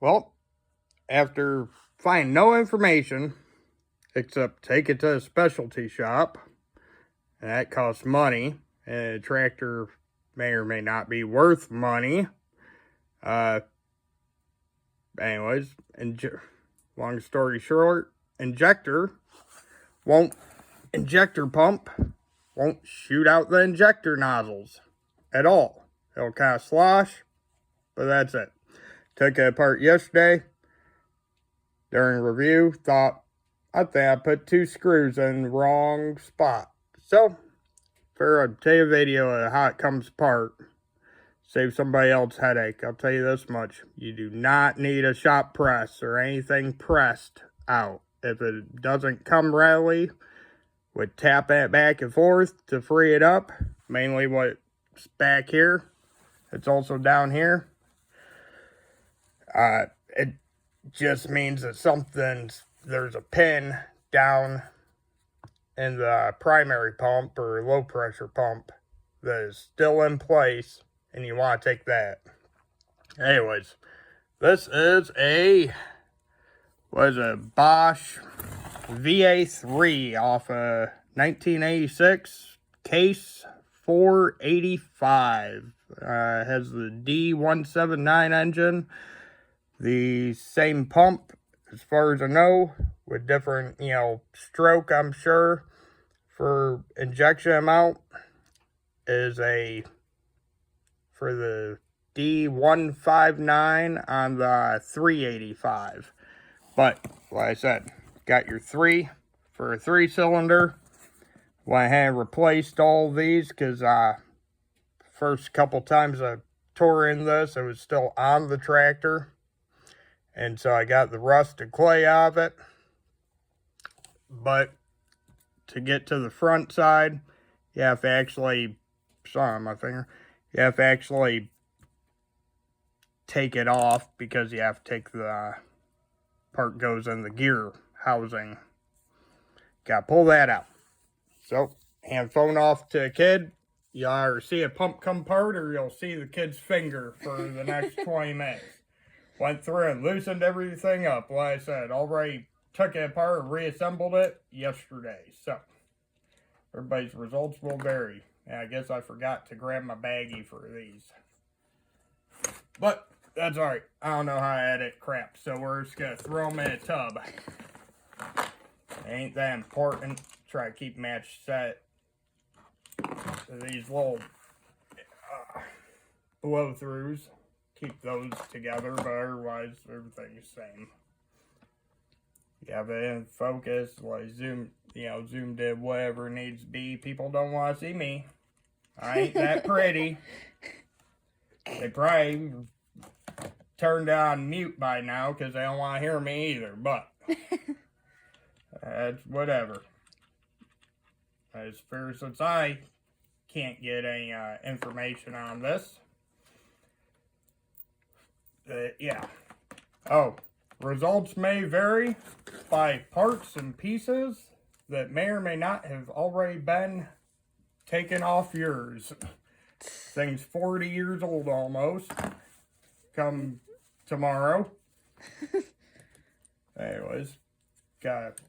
Well, after finding no information except take it to a specialty shop, and that costs money, and a tractor may or may not be worth money. Anyways, long story short, injector pump won't shoot out the injector nozzles at all. It'll kind of slosh, but that's it. Took it apart yesterday during review. I think I put 2 screws in the wrong spot. So, I'll tell you a video of how it comes apart. Save somebody else headache. I'll tell you this much. You do not need a shop press or anything pressed out. If it doesn't come readily, would tap it back and forth to free it up. Mainly what's back here. It's also down here. It just means that there's a pin down in the primary pump or low pressure pump that is still in place, and you want to take that. Anyways, this is a Bosch VA3 off a 1986 case 485. Has the D179 engine. The same pump, as far as I know, with different, stroke, I'm sure, for injection amount, is for the D159 on the 385. But, like I said, got your 3 for a 3-cylinder. Went ahead and replaced all these because first couple times I tore in this, it was still on the tractor. And so I got the rust and clay out of it. But to get to the front side, you have to actually, sorry on my finger, you have to actually take it off because you have to take the part goes in the gear housing. Got to pull that out. So, hand phone off to a kid. You'll either see a pump come apart or you'll see the kid's finger for the next 20 minutes. Went through and loosened everything up. Like I said, already took it apart and reassembled it yesterday. So, everybody's results will vary. And I guess I forgot to grab my baggie for these. But, that's alright. I don't know how I edit crap. So, we're just going to throw them in a tub. Ain't that important. Try to keep match set. These little blow-throughs. Keep those together, but otherwise everything's the same. You have it in focus, like zoom did whatever needs to be. People don't want to see me. I ain't that pretty. They probably turned on mute by now because they don't want to hear me either, but that's whatever. As fair since I can't get any information on this. Yeah. Oh, results may vary by parts and pieces that may or may not have already been taken off yours. Thing's 40 years old almost. Come tomorrow. Anyways, got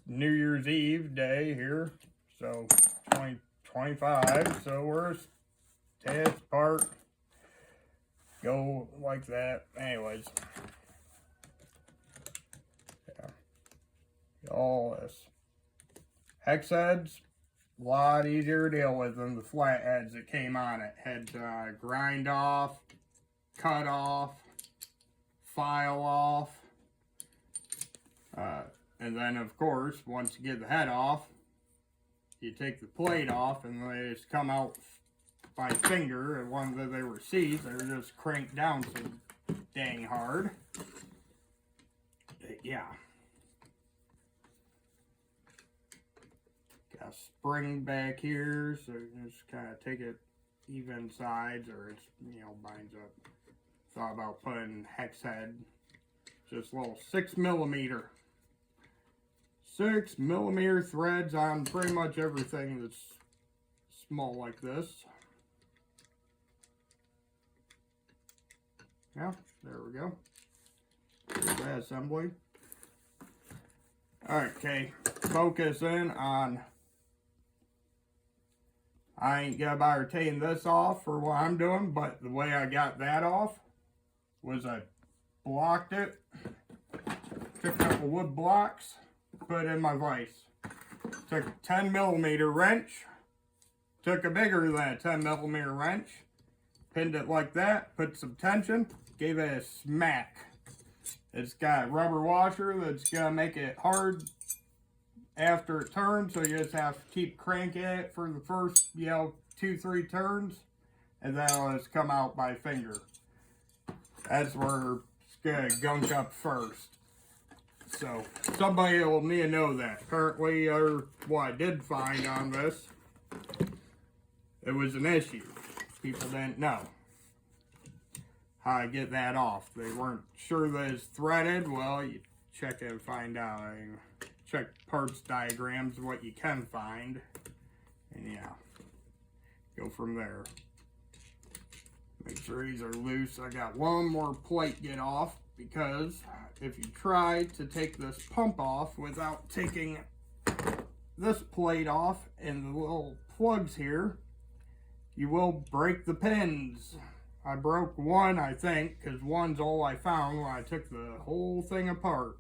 New Year's Eve day here. So, 2025. So, we're test apart. Go like that. Anyways. Yeah. All this. Hex heads, a lot easier to deal with than the flat heads that came on it. Had to grind off, cut off, file off. And then, of course, once you get the head off, you take the plate off and they just come out by finger. And one that they were C's, they were just cranked down so dang hard. But yeah. Got a spring back here, so you just kind of take it even sides or it's, binds up. Thought about putting hex head, just little 6mm. 6mm threads on pretty much everything that's small like this. Yeah, there we go. assembly. Alright, okay. Focus in on... I ain't gonna bother taking this off for what I'm doing, but the way I got that off was I blocked it, took a couple wood blocks, put it in my vise. Took a 10mm wrench, took a bigger than a 10mm wrench, pinned it like that, put some tension, gave it a smack. It's got a rubber washer that's gonna make it hard after it turns, so you just have to keep cranking it for the first, 2-3 turns, and then it'll just come out by finger. That's where it's gonna gunk up first. So somebody will need to know that. Currently, or what I did find on this, it was an issue. People didn't know how to get that off. They weren't sure that it's threaded. Well, you check it and find out. Check parts diagrams, what you can find, and yeah, go from there. Make sure these are loose. I got one more plate get off, because if you try to take this pump off without taking this plate off and the little plugs here, you will break the pins. I broke one, I think, because one's all I found when I took the whole thing apart.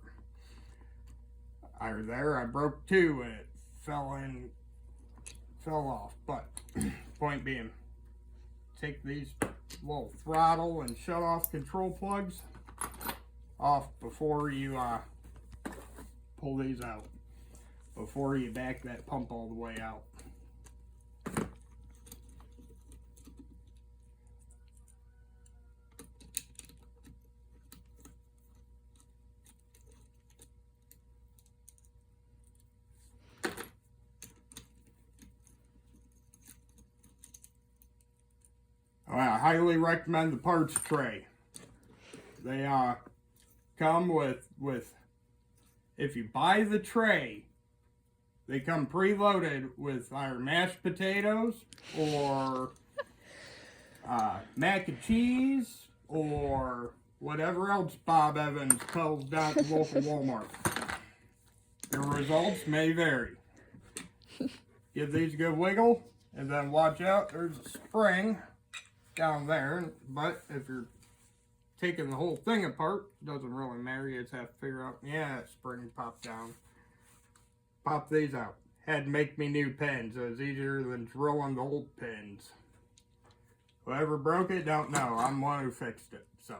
I broke two and it fell off. But point being, take these little throttle and shut off control plugs off before you pull these out, before you back that pump all the way out. I highly recommend the parts tray. They come with, if you buy the tray, they come preloaded with either mashed potatoes or mac and cheese or whatever else Bob Evans tells down at the local Walmart. Your results may vary. Give these a good wiggle, and then watch out, there's a spring down there, but if you're taking the whole thing apart, doesn't really matter. You just have to figure out, yeah, that spring popped down. Pop these out. Had to make me new pins. It was easier than drilling the old pins. Whoever broke it, don't know. I'm the one who fixed it. So,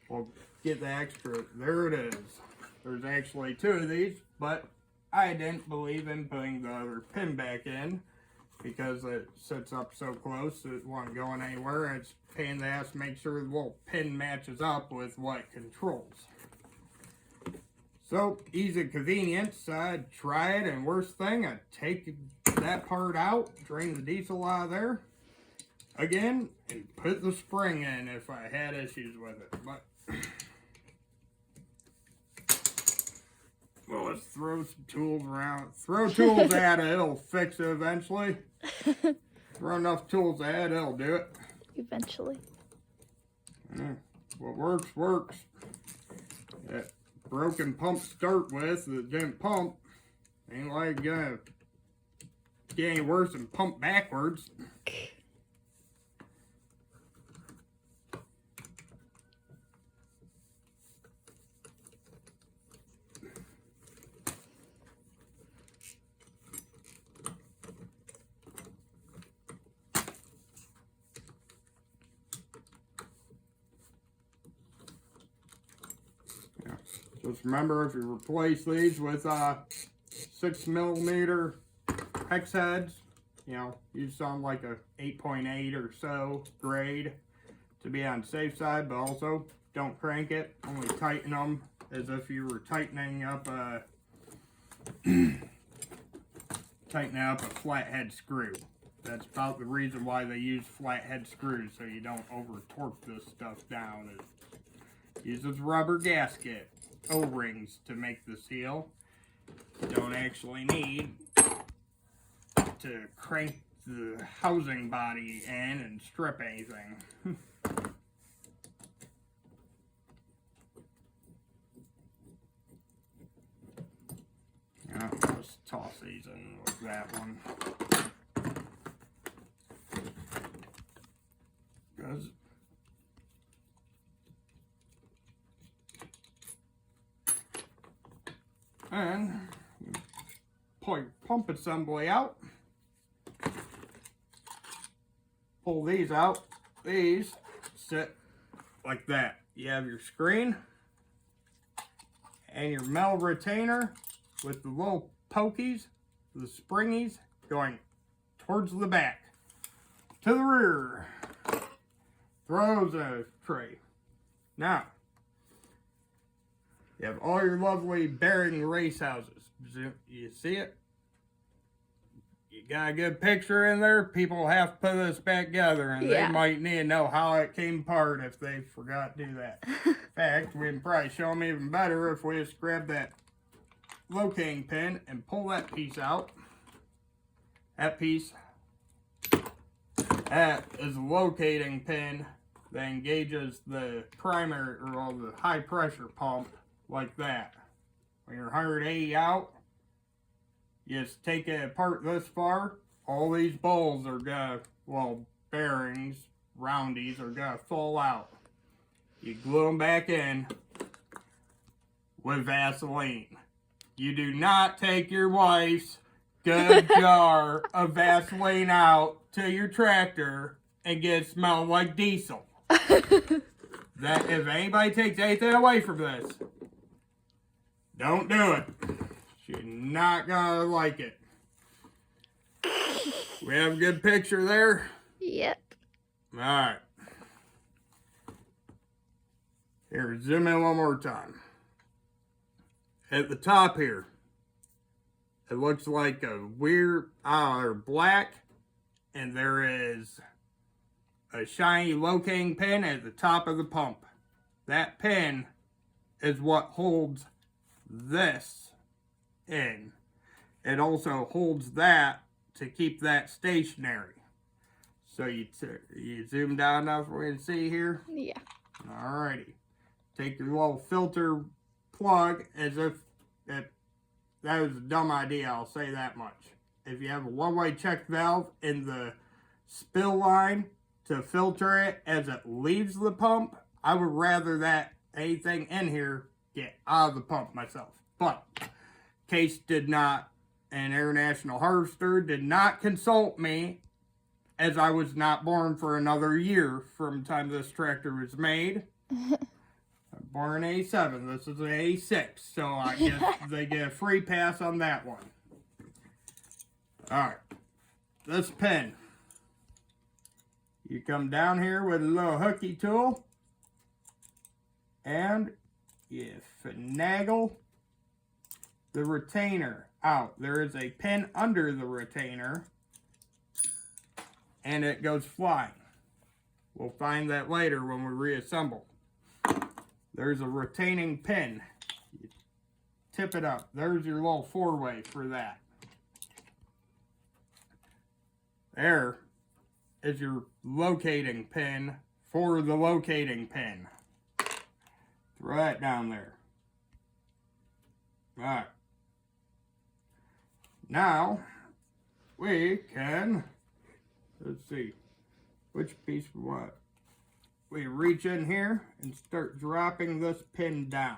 we'll get the extra. There it is. There's actually two of these, but I didn't believe in putting the other pin back in, because it sits up so close it wasn't going anywhere. It's a pain in the ass to make sure the little pin matches up with what it controls. So, ease of convenience, I'd try it, and worst thing, I'd take that part out, drain the diesel out of there again, and put the spring in if I had issues with it. But well, let's throw some tools around. Throw tools at it, it'll fix it eventually. Throw enough tools at it, it'll do it. Eventually. What works, works. That broken pump to start with that didn't pump ain't like gonna get any worse than pump backwards. Just remember, if you replace these with 6mm hex heads, use something like a 8.8 or so grade to be on the safe side, but also don't crank it. Only tighten them as if you were tightening up a flathead screw. That's about the reason why they use flathead screws, so you don't over torque this stuff down. It uses rubber gasket O-rings to make the seal. You don't actually need to crank the housing body in and strip anything. just toss these in with that one. Because and pull your pump assembly out. Pull these out. These sit like that. You have your screen and your metal retainer with the little pokies, the springies, going towards the back. To the rear. Throws a tray. Now, you have all your lovely bearing race houses. You see it? You got a good picture in there. People have to put this back together, and they might need to know how it came apart if they forgot to do that. In fact, we can probably show them even better if we just grab that locating pin and pull that piece out. That piece, that is a locating pin that engages the primary or the high pressure pump like that. When you're 180 out, you just take it apart this far. All these balls are gonna, well, bearings, roundies are gonna fall out. You glue them back in with Vaseline. You do not take your wife's good jar of Vaseline out to your tractor and get it smell like diesel. That if anybody takes anything away from this, don't do it. She's not gonna like it. We have a good picture there? Yep. Alright. Here, zoom in one more time. At the top here, it looks like a weird, black, and there is a shiny locating pin at the top of the pump. That pin is what holds this in. It also holds that to keep that stationary. So you zoom down enough for you to see here? Yeah. Alrighty. Take your little filter plug as if that was a dumb idea, I'll say that much. If you have a one-way check valve in the spill line to filter it as it leaves the pump, I would rather that anything in here get out of the pump myself. But Case did not, and International Harvester did not consult me, as I was not born for another year from the time this tractor was made. I'm born in 87. This is an 86, so I guess they get a free pass on that one. Alright. This pin. You come down here with a little hooky tool, and you finagle the retainer out. There is a pin under the retainer, and it goes flying. We'll find that later when we reassemble. There's a retaining pin. You tip it up. There's your little four-way for that. There is your locating pin for the locating pin. Throw that down there. Alright. Now, we can, let's see, which piece we want. We reach in here and start dropping this pin down.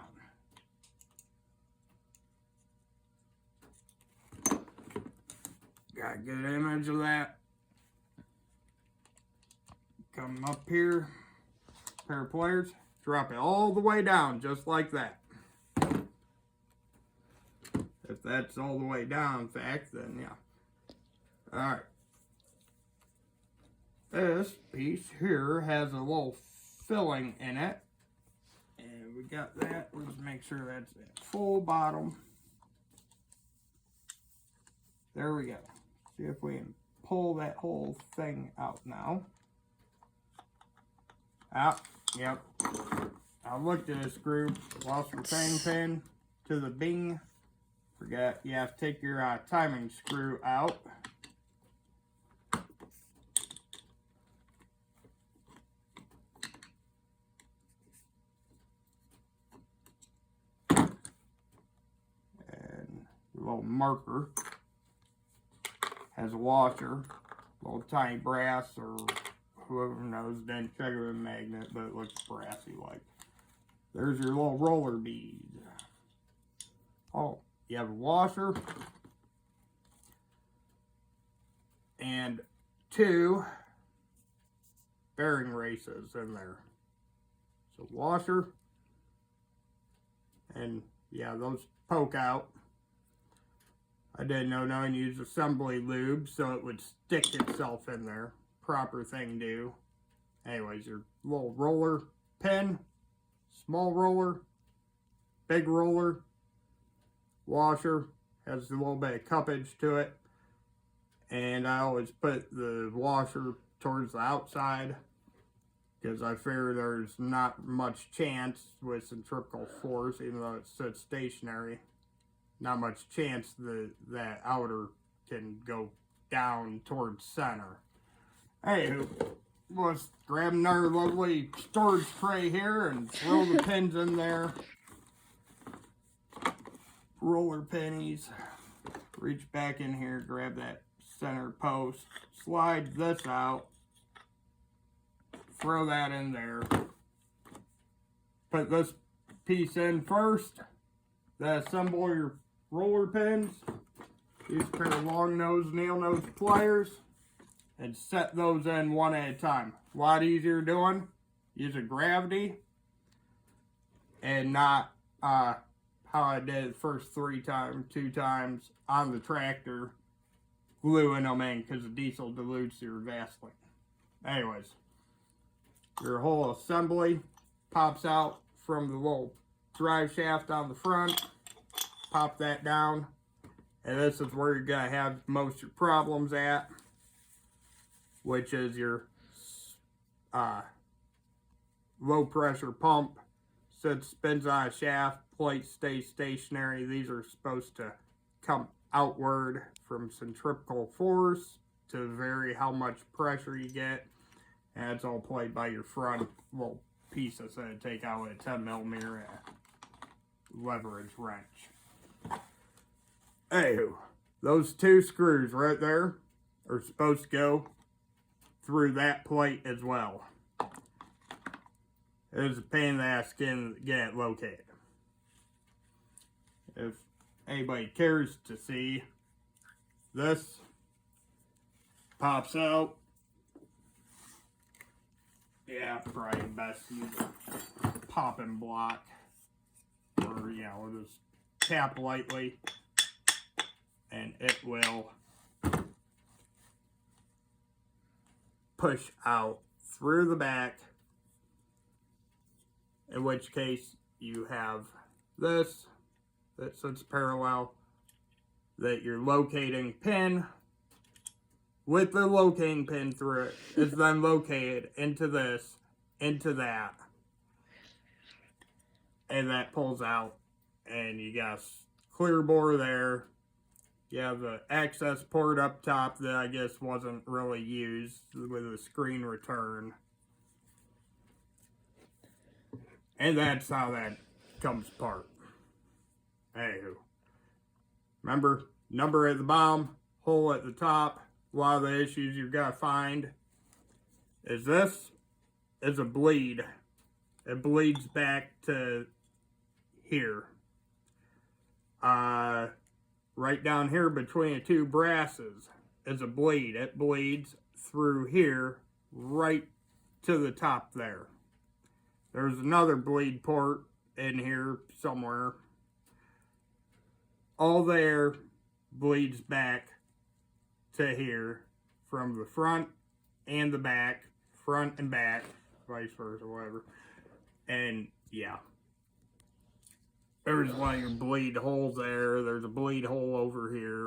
Got a good image of that. Come up here, pair of pliers, drop it all the way down, just like that. If that's all the way down, in fact, then yeah. Alright. This piece here has a little filling in it. And we got that. Let's make sure that's at full bottom. There we go. See if we can pull that whole thing out now. Out. Yep. I looked at a screw. Lost retaining pin to the bing. Forgot you have to take your timing screw out. little marker. Has a washer, little tiny brass, or whoever knows, didn't check it with a magnet, but it looks brassy like. There's your little roller bead. Oh, you have a washer and 2 bearing races in there. So washer, and yeah, those poke out. I didn't know no one used assembly lube, so it would stick itself in there. Proper thing to do. Anyways, your little roller pin, small roller, big roller, washer, has a little bit of cuppage to it. And I always put the washer towards the outside because I figure there's not much chance with centrifugal force, even though it sits stationary. Not much chance that outer can go down towards center. Anywho, let's grab another lovely storage tray here and throw the pins in there. Roller pennies. Reach back in here, grab that center post, slide this out, throw that in there. Put this piece in first. Then assemble your roller pins. Use a pair of long nose, nail nose pliers, and set those in one at a time. A lot easier doing. Using gravity and not how I did it the first 2 times on the tractor, gluing them in because the diesel dilutes your Vaseline. Anyways, your whole assembly pops out from the little drive shaft on the front. Pop that down, and this is where you're gonna have most of your problems at, which is your low pressure pump. Spins on a shaft, plate stays stationary. These are supposed to come outward from centrifugal force to vary how much pressure you get, and it's all played by your front little piece that's gonna take out with a 10mm leverage wrench. Anywho, those 2 screws right there are supposed to go through that plate as well. It is a pain in the ass to get it located. If anybody cares to see, this pops out. Yeah, probably best use a popping block, or just tap lightly, and it will push out through the back, in which case you have this that sits parallel, that your locating pin with the locating pin through it is then located into this, into that, and that pulls out, and you got a clear bore there. You have the access port up top that I guess wasn't really used with a screen return. And that's how that comes apart. Anywho, remember, number at the bottom, hole at the top. A lot of the issues you're going to find is this is a bleed. It bleeds back to here. Right down here between the 2 brasses is a bleed. It bleeds through here right to the top there. There's another bleed port in here somewhere. All there bleeds back to here from the front and the back, front and back, vice versa, whatever. And yeah. There's one of your bleed holes there. There's a bleed hole over here.